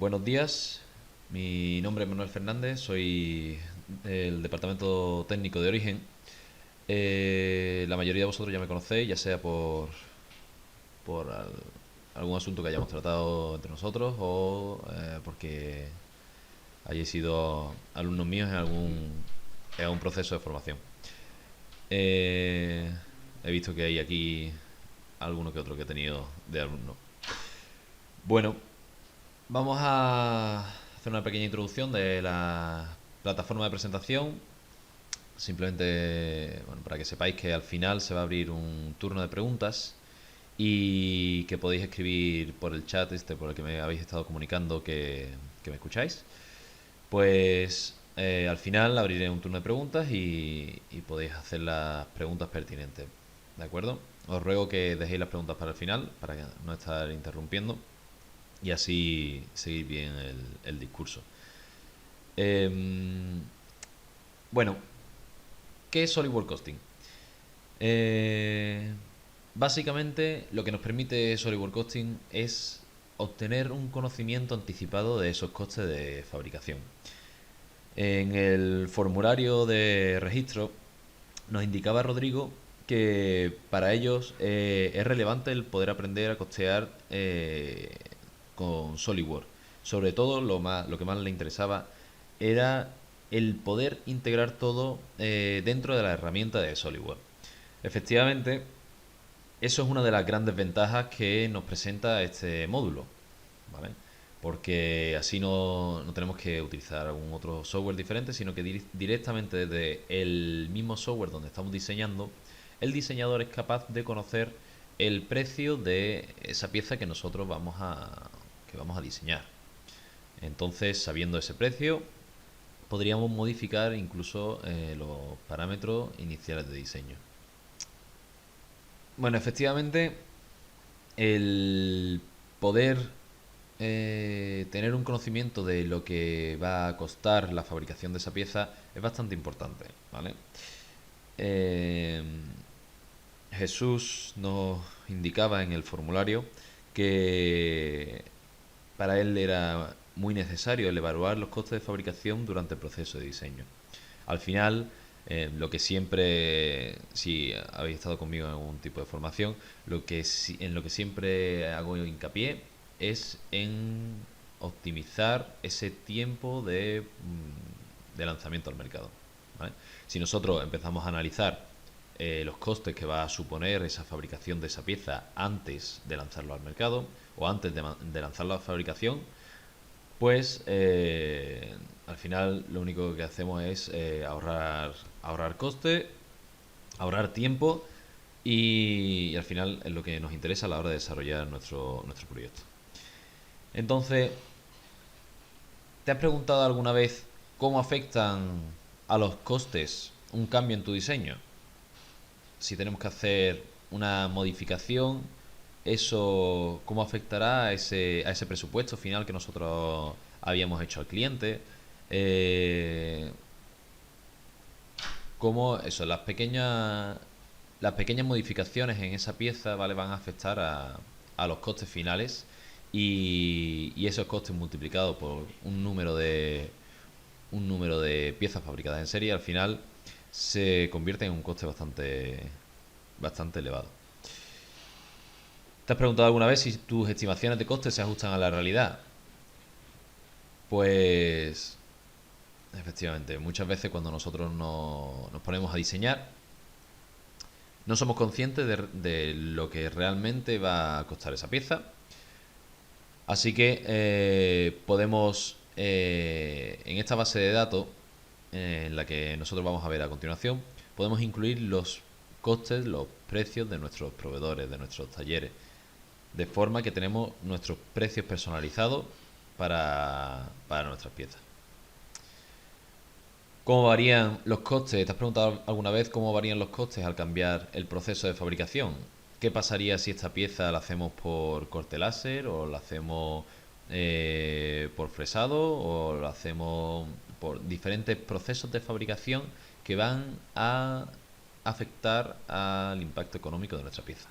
Buenos días, mi nombre es Manuel Fernández, soy del Departamento Técnico de Origen. La mayoría de vosotros ya me conocéis, ya sea por algún asunto que hayamos tratado entre nosotros o porque hayáis sido alumnos míos en algún proceso de formación. Eh, He visto que hay aquí alguno que otro que he tenido de alumno. Bueno, vamos a hacer una pequeña introducción de la plataforma de presentación. Simplemente, bueno, para que sepáis que al final se va a abrir un turno de preguntas y que podéis escribir por el chat por el que me habéis estado comunicando que me escucháis. Pues al final abriré un turno de preguntas y podéis hacer las preguntas pertinentes. ¿De acuerdo? Os ruego que dejéis las preguntas para el final, para no estar interrumpiendo y así seguir bien el discurso. Em, bueno, ¿qué es SolidWorks Costing? Eh, Básicamente, lo que nos permite SolidWorks Costing es obtener un conocimiento anticipado de esos costes de fabricación. En el formulario de registro nos indicaba Rodrigo que para ellos es relevante el poder aprender a costear con SolidWorks. Sobre todo lo que más le interesaba era el poder integrar todo dentro de la herramienta de SolidWorks. Efectivamente, eso es una de las grandes ventajas que nos presenta este módulo, ¿vale? Porque así no tenemos que utilizar algún otro software diferente, sino que directamente desde el mismo software donde estamos diseñando, el diseñador es capaz de conocer el precio de esa pieza que vamos a diseñar. Entonces, sabiendo ese precio, podríamos modificar incluso los parámetros iniciales de diseño. Bueno, efectivamente, el poder tener un conocimiento de lo que va a costar la fabricación de esa pieza es bastante importante, ¿vale? Eh, Jesús nos indicaba en el formulario que para él era muy necesario el evaluar los costes de fabricación durante el proceso de diseño. Al final, lo que siempre, si habéis estado conmigo en algún tipo de formación, en lo que siempre hago hincapié es en optimizar ese tiempo de lanzamiento al mercado. ¿Vale? Si nosotros empezamos a analizar los costes que va a suponer esa fabricación de esa pieza antes de lanzarlo al mercado o antes de lanzarlo a la fabricación, pues al final lo único que hacemos es ahorrar coste, ahorrar tiempo y al final es lo que nos interesa a la hora de desarrollar nuestro proyecto. Entonces, ¿te has preguntado alguna vez cómo afectan a los costes un cambio en tu diseño? Si tenemos que hacer una modificación, eso cómo afectará a ese presupuesto final que nosotros habíamos hecho al cliente. Eh, Cómo eso, las pequeñas modificaciones en esa pieza, ¿vale? Van a afectar a los costes finales y esos costes multiplicados por un número de piezas fabricadas en serie al final se convierte en un coste bastante elevado. ¿Te has preguntado alguna vez si tus estimaciones de costes se ajustan a la realidad? Pues efectivamente, muchas veces cuando nosotros nos ponemos a diseñar, no somos conscientes de lo que realmente va a costar esa pieza. Así que podemos, en esta base de datos, en la que nosotros vamos a ver a continuación, podemos incluir los costes, los precios de nuestros proveedores, de nuestros talleres, de forma que tenemos nuestros precios personalizados para nuestras piezas. ¿Cómo varían los costes? ¿Te has preguntado alguna vez cómo varían los costes al cambiar el proceso de fabricación? ¿Qué pasaría si esta pieza la hacemos por corte láser o la hacemos por fresado o la hacemos por diferentes procesos de fabricación que van a afectar al impacto económico de nuestra pieza?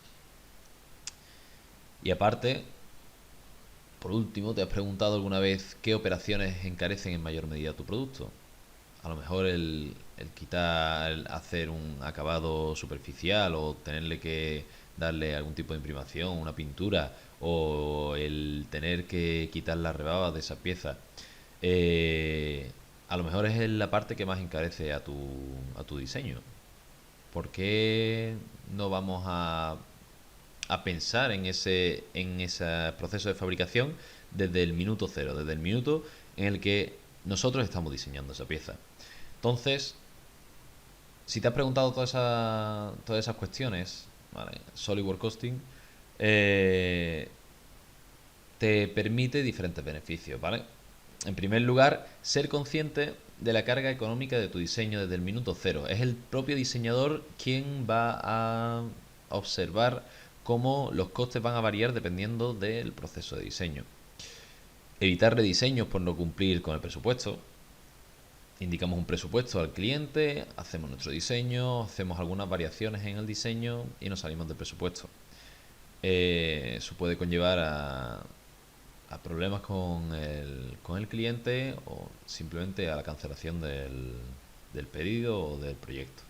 Y aparte, Por último, ¿te has preguntado alguna vez qué operaciones encarecen en mayor medida tu producto? A lo mejor el quitar, el hacer un acabado superficial o tenerle que darle algún tipo de imprimación, una pintura, o el tener que quitar la rebaba de esa pieza. A lo mejor es la parte que más encarece a tu diseño. ¿Por qué no vamos a pensar en ese proceso de fabricación desde el minuto cero, desde el minuto en el que nosotros estamos diseñando esa pieza? Entonces, si te has preguntado todas esas cuestiones, ¿vale? SolidWorks Costing eh, te permite diferentes beneficios, ¿vale? En primer lugar, ser consciente de la carga económica de tu diseño desde el minuto cero. Es el propio diseñador quien va a observar cómo los costes van a variar dependiendo del proceso de diseño. Evitar rediseños por no cumplir con el presupuesto. Indicamos un presupuesto al cliente, hacemos nuestro diseño, hacemos algunas variaciones en el diseño y nos salimos del presupuesto. Eso puede conllevar a problemas con el cliente o simplemente a la cancelación del pedido o del proyecto.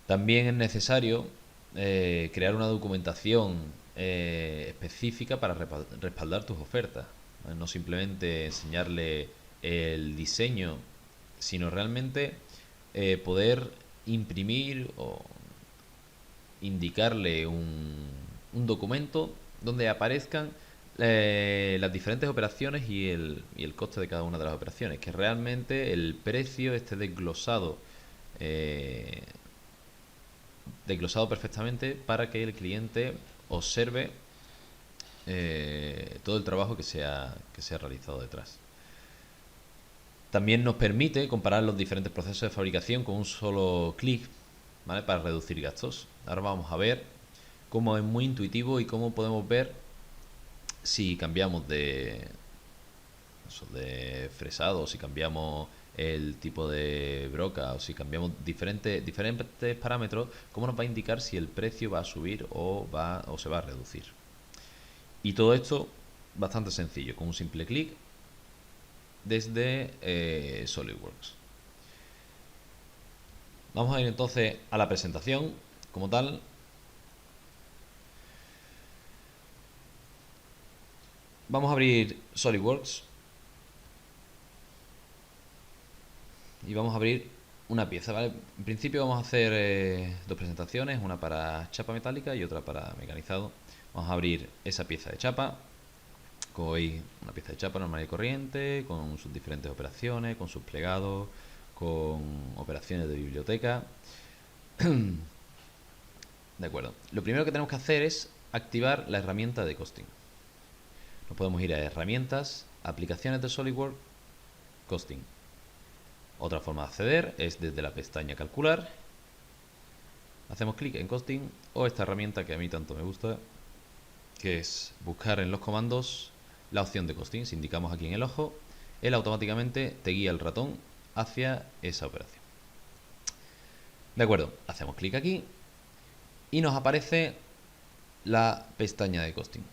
También es necesario crear una documentación específica para respaldar tus ofertas. No simplemente enseñarle el diseño, sino realmente poder imprimir o indicarle un documento donde aparezcan las diferentes operaciones y el coste de cada una de las operaciones, que realmente el precio esté eh, desglosado perfectamente para que el cliente observe todo el trabajo que se ha realizado detrás. También nos permite comparar los diferentes procesos de fabricación con un solo clic, ¿vale? Para reducir gastos. Ahora vamos a ver cómo es muy intuitivo y cómo podemos ver si cambiamos de fresado, si cambiamos el tipo de broca o si cambiamos diferentes parámetros, cómo nos va a indicar si el precio va a subir o se va a reducir. Y todo esto bastante sencillo, con un simple clic desde SolidWorks. Vamos a ir entonces a la presentación como tal. Vamos a abrir SolidWorks y vamos a abrir una pieza, ¿vale? En principio vamos a hacer dos presentaciones, una para chapa metálica y otra para mecanizado. Vamos a abrir esa pieza de chapa. Como veis, una pieza de chapa normal y corriente, con sus diferentes operaciones, con sus plegados, con operaciones de biblioteca. De acuerdo. Lo primero que tenemos que hacer es activar la herramienta de costing. Nos podemos ir a herramientas, aplicaciones de SolidWorks, costing. Otra forma de acceder es desde la pestaña calcular. Hacemos clic en costing o esta herramienta que a mí tanto me gusta, que es buscar en los comandos la opción de costing. Si indicamos aquí en el ojo, él automáticamente te guía el ratón hacia esa operación. De acuerdo, hacemos clic aquí y nos aparece la pestaña de costing.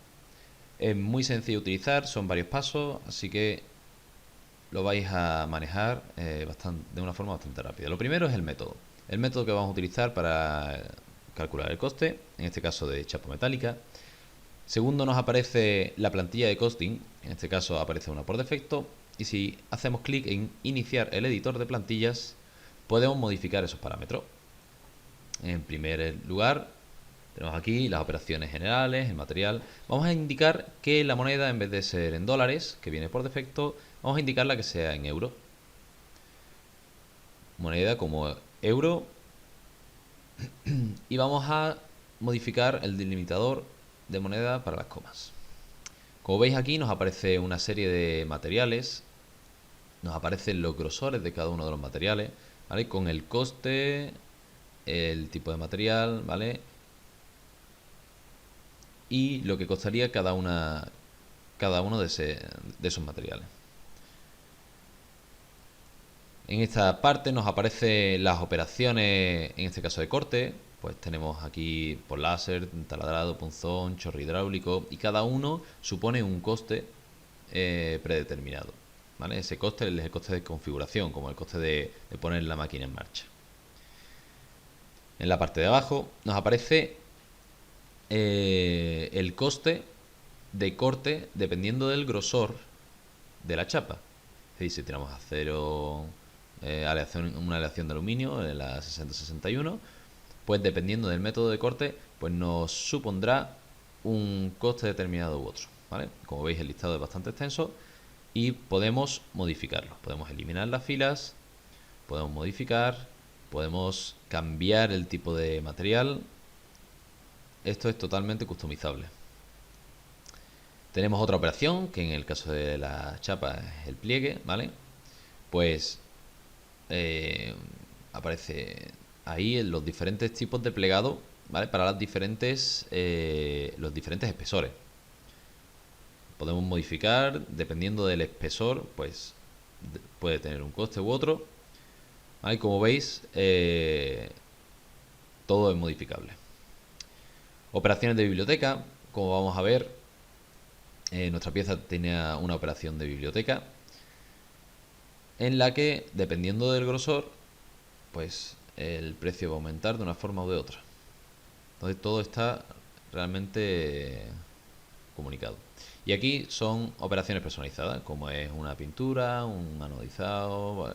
Es muy sencillo de utilizar, son varios pasos, así que lo vais a manejar de una forma bastante rápida. Lo primero es el método. El método que vamos a utilizar para calcular el coste, en este caso de chapa metálica. Segundo, nos aparece la plantilla de costing, en este caso aparece una por defecto. Y si hacemos clic en iniciar el editor de plantillas, podemos modificar esos parámetros. En primer lugar, tenemos aquí las operaciones generales, el material. Vamos a indicar que la moneda, en vez de ser en dólares, que viene por defecto, vamos a indicarla que sea en euro. Moneda como euro. Y vamos a modificar el delimitador de moneda para las comas. Como veis aquí nos aparece una serie de materiales. Nos aparecen los grosores de cada uno de los materiales, ¿vale? Con el coste, el tipo de material, ¿vale? Y lo que costaría cada uno de esos materiales. En esta parte nos aparecen las operaciones, en este caso de corte, Pues tenemos aquí por láser, taladrado, punzón, chorro hidráulico, y cada uno supone un coste predeterminado, ¿vale? Ese coste es el coste de configuración, como el coste de poner la máquina en marcha. En la parte de abajo nos aparece el coste de corte dependiendo del grosor de la chapa. Es decir, si tiramos acero, una aleación de aluminio, la 6061, pues dependiendo del método de corte, pues nos supondrá un coste determinado u otro, ¿vale? Como veis, el listado es bastante extenso y podemos modificarlo. Podemos eliminar las filas, podemos modificar, podemos cambiar el tipo de material. Esto es totalmente customizable. Tenemos otra operación, que en el caso de la chapa es el pliegue, ¿vale? Pues aparece ahí en los diferentes tipos de plegado, ¿vale? Para los diferentes espesores. Podemos modificar, dependiendo del espesor, pues puede tener un coste u otro, ¿vale? Como veis, todo es modificable. Operaciones de biblioteca, como vamos a ver, nuestra pieza tiene una operación de biblioteca en la que, dependiendo del grosor, pues el precio va a aumentar de una forma u de otra. Entonces todo está realmente comunicado. Y aquí son operaciones personalizadas, como es una pintura, un anodizado,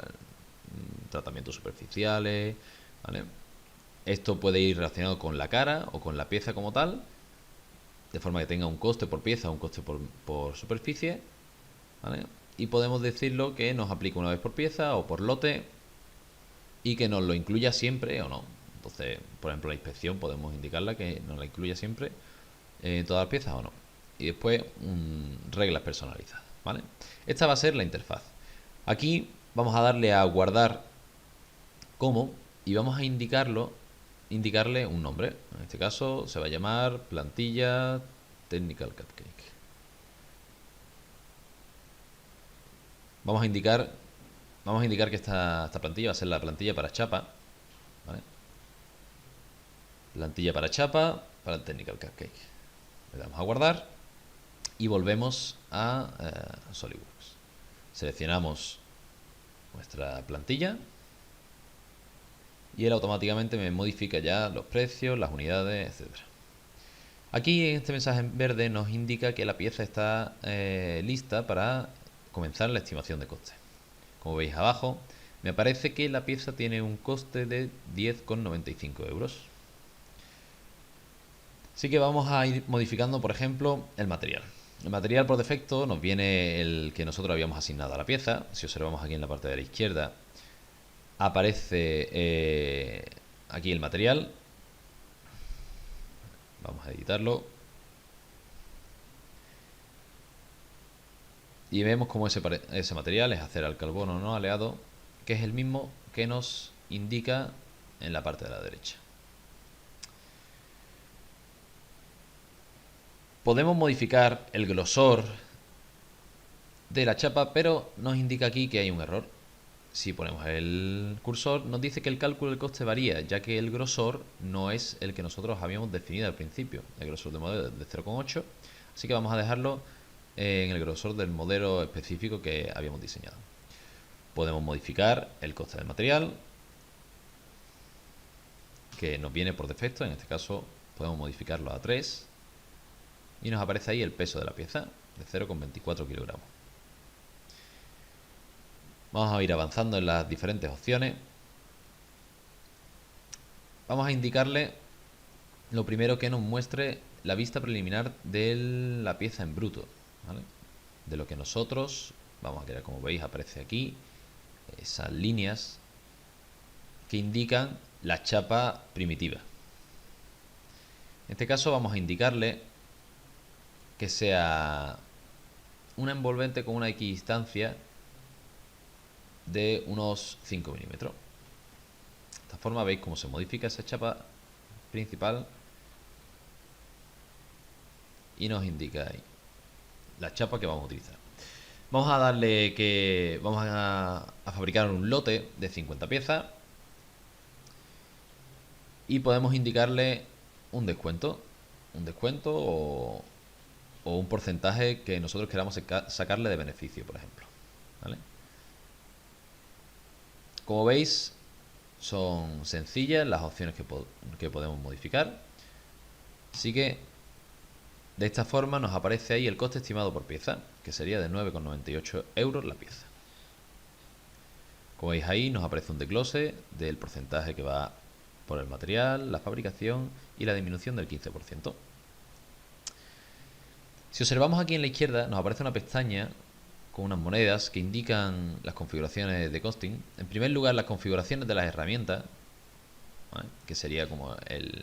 tratamientos superficiales, ¿vale? Esto puede ir relacionado con la cara o con la pieza como tal, de forma que tenga un coste por pieza o un coste por superficie, ¿vale? Y podemos decirlo que nos aplica una vez por pieza o por lote y que nos lo incluya siempre o no. Entonces, por ejemplo, la inspección podemos indicarla que nos la incluya siempre en todas las piezas o no. Y después reglas personalizadas, ¿vale? Esta va a ser la interfaz. Aquí vamos a darle a guardar como y vamos a indicarle un nombre. En este caso se va a llamar plantilla Technical Cupcake. Vamos a indicar que esta plantilla va a ser la plantilla para chapa, ¿vale? Plantilla para chapa para el Technical Cupcake. Le damos a guardar y volvemos a SolidWorks. Seleccionamos nuestra plantilla y él automáticamente me modifica ya los precios, las unidades, etcétera. Aquí en este mensaje en verde nos indica que la pieza está lista para comenzar la estimación de coste. Como veis abajo, me aparece que la pieza tiene un coste de 10,95 euros. Así que vamos a ir modificando, por ejemplo, el material. El material por defecto nos viene el que nosotros habíamos asignado a la pieza. Si observamos aquí en la parte de la izquierda, aparece aquí el material. Vamos a editarlo. Y vemos cómo ese material es acero al carbono no aleado, que es el mismo que nos indica en la parte de la derecha. Podemos modificar el grosor de la chapa, pero nos indica aquí que hay un error. Si ponemos el cursor, nos dice que el cálculo del coste varía, ya que el grosor no es el que nosotros habíamos definido al principio. El grosor de modelo es de 0,8, así que vamos a dejarlo en el grosor del modelo específico que habíamos diseñado. Podemos modificar el coste del material, que nos viene por defecto. En este caso podemos modificarlo a 3 y nos aparece ahí el peso de la pieza de 0,24 kilogramos. Vamos a ir avanzando en las diferentes opciones. Vamos a indicarle lo primero que nos muestre la vista preliminar de la pieza en bruto, ¿vale? De lo que nosotros vamos a crear. Como veis, aparece aquí esas líneas que indican la chapa primitiva. En este caso vamos a indicarle que sea una envolvente con una equidistancia de unos 5 milímetros. De esta forma veis cómo se modifica esa chapa principal y nos indica ahí la chapa que vamos a utilizar. Vamos a darle que vamos a fabricar un lote de 50 piezas y podemos indicarle un descuento. O un porcentaje que nosotros queramos sacarle de beneficio, por ejemplo. ¿Vale? Como veis, son sencillas las opciones que podemos modificar. Así que de esta forma nos aparece ahí el coste estimado por pieza, que sería de 9,98 euros la pieza. Como veis ahí nos aparece un desglose del porcentaje que va por el material, la fabricación y la disminución del 15%. Si observamos aquí en la izquierda nos aparece una pestaña con unas monedas que indican las configuraciones de costing. En primer lugar, las configuraciones de las herramientas, ¿vale? Que sería como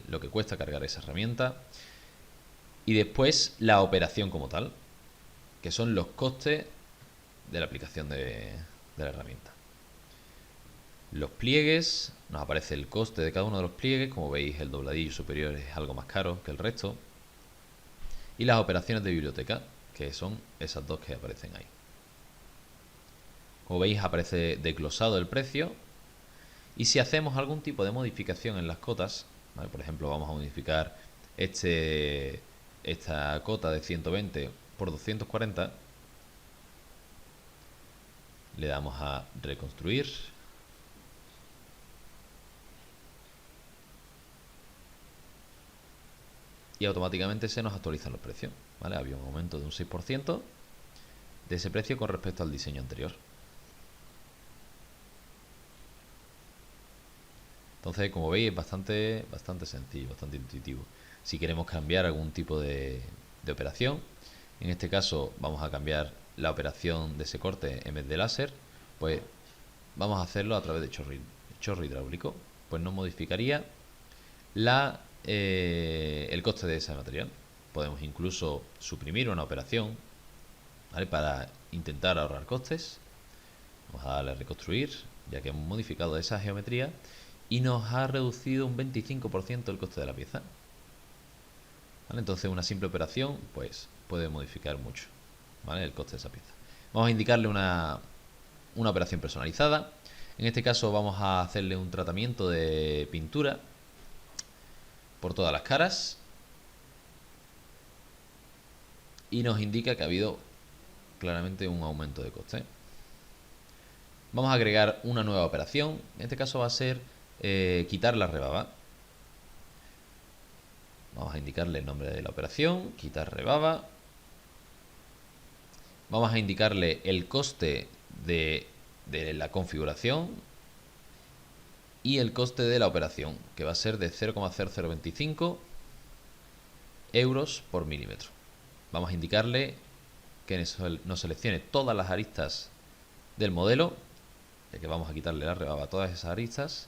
lo que cuesta cargar esa herramienta. Y después la operación como tal, que son los costes de la aplicación de la herramienta. Los pliegues, nos aparece el coste de cada uno de los pliegues. Como veis, el dobladillo superior es algo más caro que el resto. Y las operaciones de biblioteca, que son esas dos que aparecen ahí. Como veis, aparece desglosado el precio. Y si hacemos algún tipo de modificación en las cotas, ¿vale? Por ejemplo, vamos a modificar esta cota de 120 por 240, le damos a reconstruir. Y automáticamente se nos actualizan los precios, ¿vale? Había un aumento de un 6% de ese precio con respecto al diseño anterior. Entonces, como veis, es bastante sencillo, bastante intuitivo. Si queremos cambiar algún tipo de operación, en este caso vamos a cambiar la operación de ese corte en vez de láser, pues vamos a hacerlo a través de chorro hidráulico. Pues nos modificaría el coste de ese material. Podemos incluso suprimir una operación, ¿vale? Para intentar ahorrar costes. Vamos a darle a reconstruir, ya que hemos modificado esa geometría y nos ha reducido un 25% el coste de la pieza. ¿Vale? Entonces una simple operación pues puede modificar mucho, ¿vale? El coste de esa pieza. Vamos a indicarle una operación personalizada. En este caso vamos a hacerle un tratamiento de pintura por todas las caras y nos indica que ha habido claramente un aumento de coste. Vamos a agregar una nueva operación. En este caso va a ser quitar la rebaba. Vamos a indicarle el nombre de la operación, quitar rebaba. Vamos a indicarle el coste de la configuración y el coste de la operación, que va a ser de 0,0025 euros por milímetro. Vamos a indicarle que nos seleccione todas las aristas del modelo, ya que vamos a quitarle la rebaba a todas esas aristas,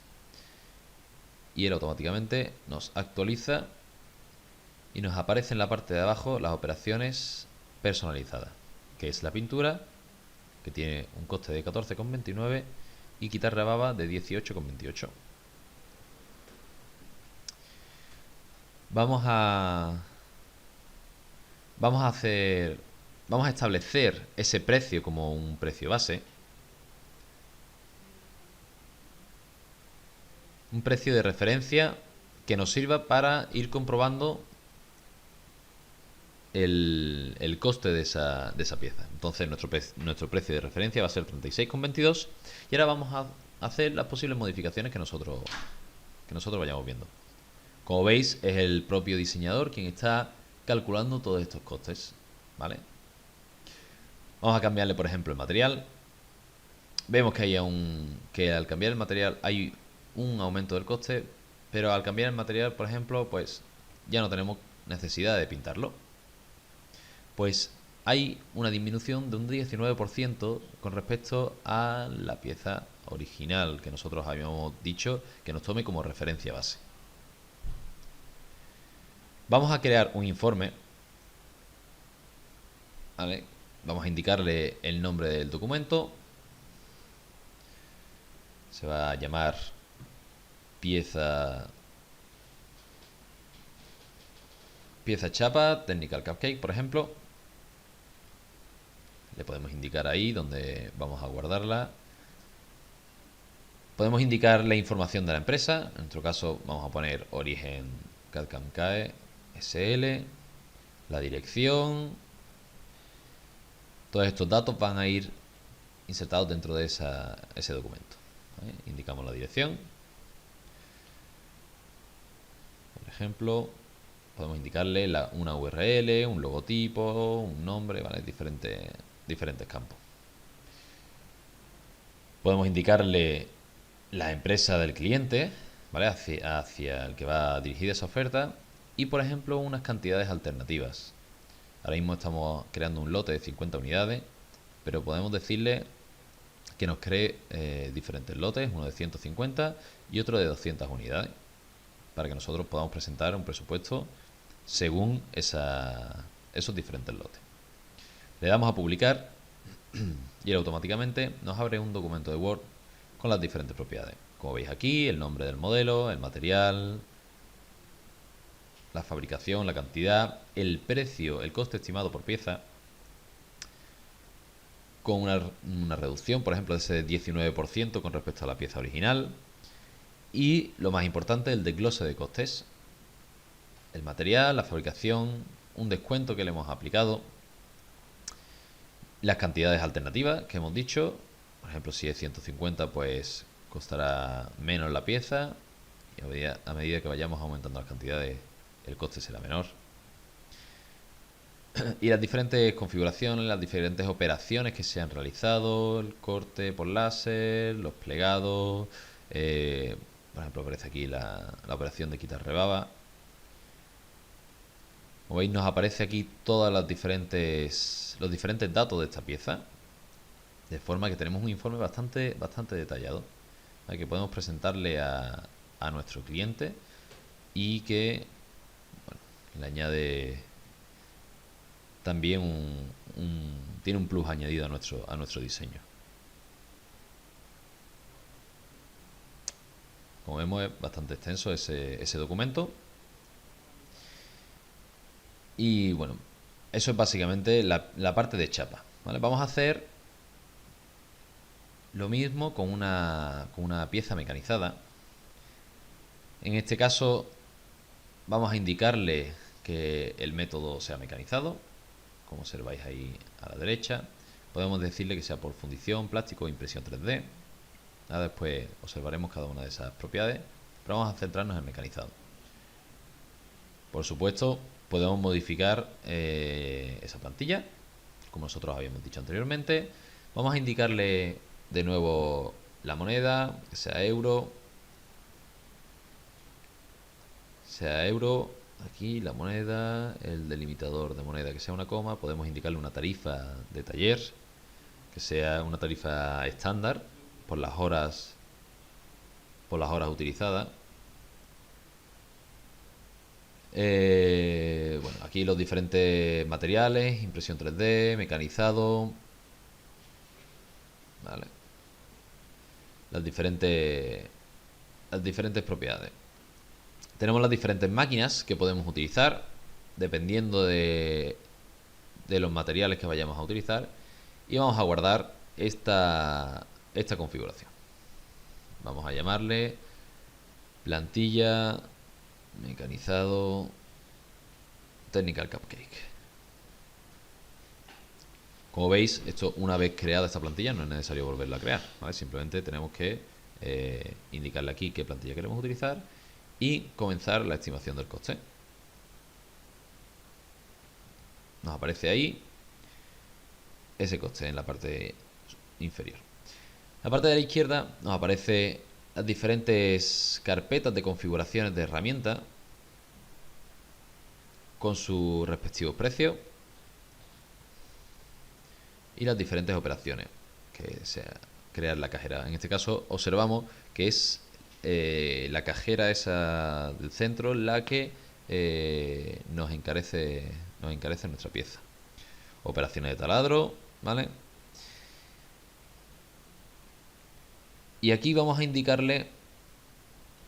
y él automáticamente nos actualiza y nos aparece en la parte de abajo las operaciones personalizadas, que es la pintura, que tiene un coste de 14,29 y quitar rebaba de 18,28. Vamos a establecer ese precio como un precio base, un precio de referencia que nos sirva para ir comprobando el coste de esa pieza. Entonces nuestro precio de referencia va a ser 36,22 y ahora vamos a hacer las posibles modificaciones que nosotros vayamos viendo. Como veis, es el propio diseñador quien está calculando todos estos costes, ¿vale? Vamos a cambiarle, por ejemplo, el material. Vemos que al cambiar el material hay un aumento del coste, pero al cambiar el material, por ejemplo, pues ya no tenemos necesidad de pintarlo. Pues hay una disminución de un 19% con respecto a la pieza original que nosotros habíamos dicho que nos tome como referencia base. Vamos a crear un informe, ¿vale? Vamos a indicarle el nombre del documento. Se va a llamar pieza chapa, Technical Cupcake, por ejemplo. Le podemos indicar ahí donde vamos a guardarla. Podemos indicar la información de la empresa. En nuestro caso vamos a poner origen CAD-CAM-CAE SL, la dirección. Todos estos datos van a ir insertados dentro de ese documento. ¿Vale? Indicamos la dirección. Por ejemplo, podemos indicarle una URL, un logotipo, un nombre, ¿vale? Diferentes campos. Podemos indicarle la empresa del cliente, ¿vale? Hacia el que va dirigida esa oferta. Y, por ejemplo, unas cantidades alternativas. Ahora mismo estamos creando un lote de 50 unidades, pero podemos decirle que nos cree diferentes lotes, uno de 150 y otro de 200 unidades, para que nosotros podamos presentar un presupuesto según esos diferentes lotes. Le damos a publicar y él automáticamente nos abre un documento de Word con las diferentes propiedades. Como veis aquí, el nombre del modelo, el material, la fabricación, la cantidad, el precio, el coste estimado por pieza, con una reducción, por ejemplo, de ese 19% con respecto a la pieza original. Y lo más importante, el desglose de costes. El material, la fabricación, un descuento que le hemos aplicado, las cantidades alternativas que hemos dicho. Por ejemplo, si es 150, pues costará menos la pieza. Y a medida que vayamos aumentando las cantidades, el coste será menor. Y las diferentes configuraciones, las diferentes operaciones que se han realizado, el corte por láser, los plegados, por ejemplo aparece aquí la operación de quitar rebaba. Como veis, nos aparece aquí todos los diferentes datos de esta pieza, de forma que tenemos un informe bastante detallado, ¿vale? Que podemos presentarle a nuestro cliente y que, bueno, le añade también tiene un plus añadido a nuestro diseño. Como vemos, es bastante extenso ese documento. Y bueno, eso es básicamente la parte de chapa, ¿vale? Vamos a hacer lo mismo con una pieza mecanizada. En este caso vamos a indicarle que el método sea mecanizado, como observáis ahí a la derecha. Podemos decirle que sea por fundición, plástico o impresión 3D. Ahora después observaremos cada una de esas propiedades, pero vamos a centrarnos en mecanizado. Por supuesto, podemos modificar esa plantilla, como nosotros habíamos dicho anteriormente. Vamos a indicarle de nuevo la moneda, que sea euro. Aquí la moneda, el delimitador de moneda que sea una coma. Podemos indicarle una tarifa de taller, que sea una tarifa estándar por las horas utilizadas. Bueno, aquí los diferentes materiales, impresión 3D, mecanizado, ¿vale? Las diferentes propiedades. Tenemos las diferentes máquinas que podemos utilizar dependiendo de los materiales que vayamos a utilizar, y vamos a guardar esta configuración. Vamos a llamarle plantilla mecanizado Technical Cupcake. Como veis, esto, una vez creada esta plantilla, no es necesario volverla a crear, ¿vale? Simplemente tenemos que indicarle aquí qué plantilla queremos utilizar y comenzar la estimación del coste. Nos aparece ahí ese coste en la parte inferior. En la parte de la izquierda nos aparece las diferentes carpetas de configuraciones de herramienta con sus respectivos precios y las diferentes operaciones que sea crear la cajera. En este caso observamos que es la cajera esa del centro la que nos encarece nuestra pieza. Operaciones de taladro, ¿vale? Y aquí vamos a indicarle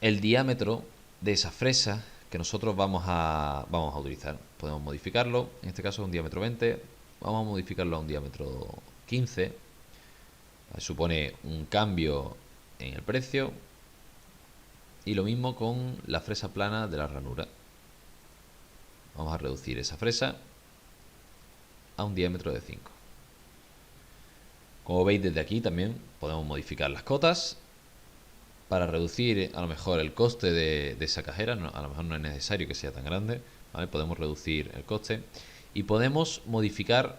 el diámetro de esa fresa que nosotros vamos a utilizar. Podemos modificarlo, en este caso es un diámetro 20, vamos a modificarlo a un diámetro 15. Supone un cambio en el precio. Y lo mismo con la fresa plana de la ranura. Vamos a reducir esa fresa a un diámetro de 5. Como veis, desde aquí también podemos modificar las cotas para reducir a lo mejor el coste de esa cajera. A lo mejor no es necesario que sea tan grande, ¿vale? Podemos reducir el coste y podemos modificar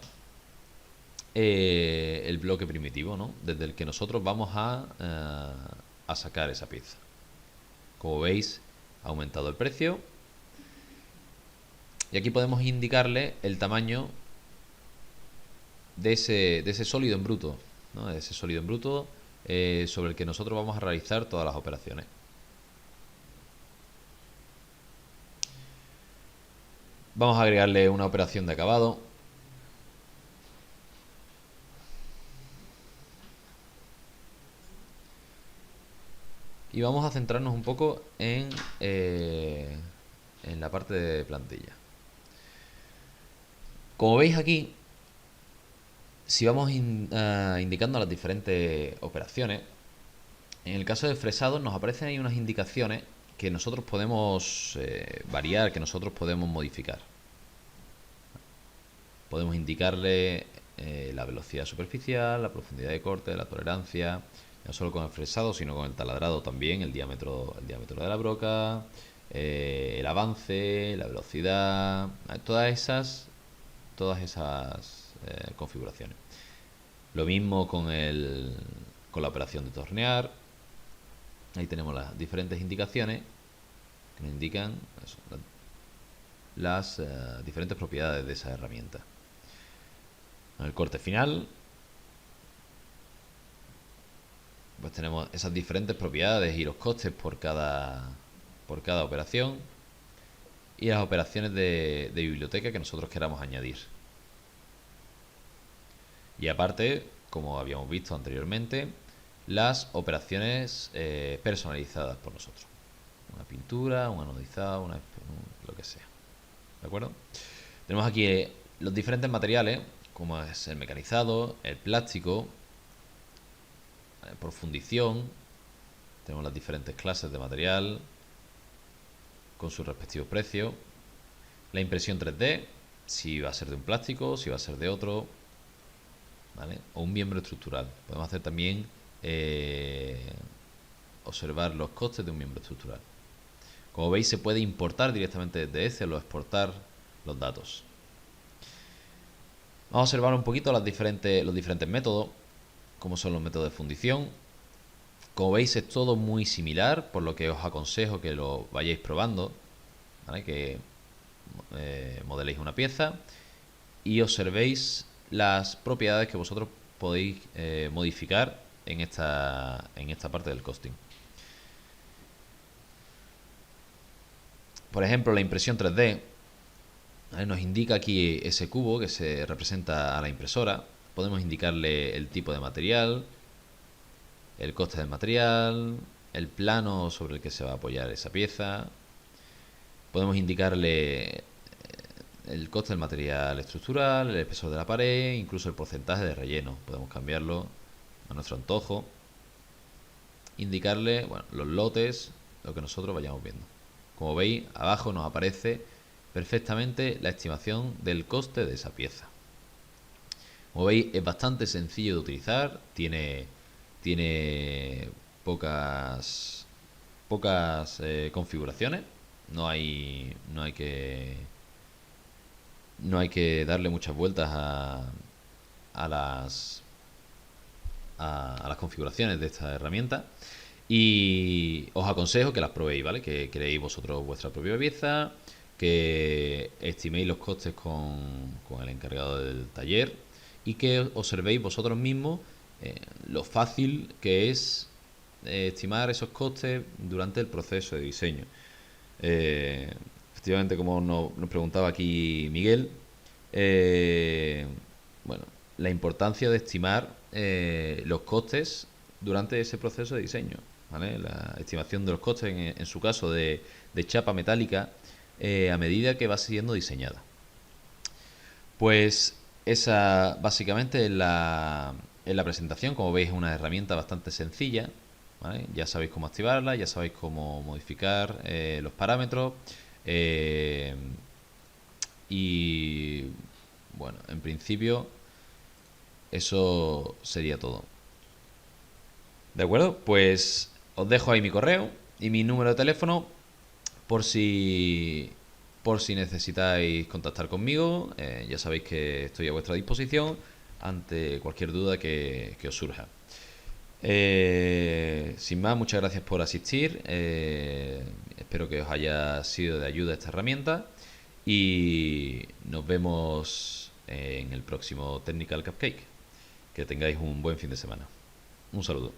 el bloque primitivo, ¿no? Desde el que nosotros vamos a sacar esa pieza. Como veis, ha aumentado el precio. Y aquí podemos indicarle el tamaño de ese sólido en bruto, ¿no? De ese sólido en bruto sobre el que nosotros vamos a realizar todas las operaciones. Vamos a agregarle una operación de acabado. Y vamos a centrarnos un poco en la parte de plantilla. Como veis aquí, si vamos indicando las diferentes operaciones, en el caso de fresado nos aparecen ahí unas indicaciones que nosotros podemos variar, que nosotros podemos modificar. Podemos indicarle la velocidad superficial, la profundidad de corte, la tolerancia, no solo con el fresado, sino con el taladrado también, el diámetro de la broca, el avance, la velocidad, todas esas configuraciones. Lo mismo con la operación de tornear. Ahí tenemos las diferentes indicaciones que nos indican eso, las diferentes propiedades de esa herramienta. En el corte final, pues tenemos esas diferentes propiedades y los costes por cada operación y las operaciones de biblioteca que nosotros queramos añadir. Y aparte, como habíamos visto anteriormente, las operaciones personalizadas por nosotros. Una pintura, un anodizado, lo que sea. ¿De acuerdo? Tenemos aquí los diferentes materiales, como es el mecanizado, el plástico, por fundición. Tenemos las diferentes clases de material con sus respectivos precios. La impresión 3D, si va a ser de un plástico, si va a ser de otro, ¿vale? O un miembro estructural. Podemos hacer también observar los costes de un miembro estructural. Como veis, se puede importar directamente desde Excel o exportar los datos. Vamos a observar un poquito los diferentes métodos, como son los métodos de fundición. Como veis, es todo muy similar, por lo que os aconsejo que lo vayáis probando, ¿vale? Que modeléis una pieza y observéis las propiedades que vosotros podéis modificar en esta parte del costing. Por ejemplo, la impresión 3D, ¿vale? Nos indica aquí ese cubo que se representa a la impresora. Podemos indicarle el tipo de material, el coste del material, el plano sobre el que se va a apoyar esa pieza. Podemos indicarle el coste del material estructural, el espesor de la pared, incluso el porcentaje de relleno. Podemos cambiarlo a nuestro antojo. Indicarle, bueno, los lotes, lo que nosotros vayamos viendo. Como veis, abajo nos aparece perfectamente la estimación del coste de esa pieza. Como veis, es bastante sencillo de utilizar, tiene pocas configuraciones, no hay que darle muchas vueltas a las configuraciones de esta herramienta. Y os aconsejo que las probéis, ¿vale? Que creéis vosotros vuestra propia pieza, que estiméis los costes con el encargado del taller y que observéis vosotros mismos lo fácil que es estimar esos costes durante el proceso de diseño. Efectivamente, como nos preguntaba aquí Miguel, bueno, la importancia de estimar los costes durante ese proceso de diseño, ¿vale? La estimación de los costes, en su caso de chapa metálica, a medida que va siendo diseñada. Pues esa básicamente es la presentación. Como veis, es una herramienta bastante sencilla, ¿vale? Ya sabéis cómo activarla, ya sabéis cómo modificar los parámetros. eh, y bueno, en principio eso sería todo. ¿De acuerdo? Pues os dejo ahí mi correo y mi número de teléfono por si necesitáis contactar conmigo. Ya sabéis que estoy a vuestra disposición ante cualquier duda que os surja. Sin más, muchas gracias por asistir. Espero que os haya sido de ayuda esta herramienta. Y nos vemos en el próximo Technical Cupcake. Que tengáis un buen fin de semana. Un saludo.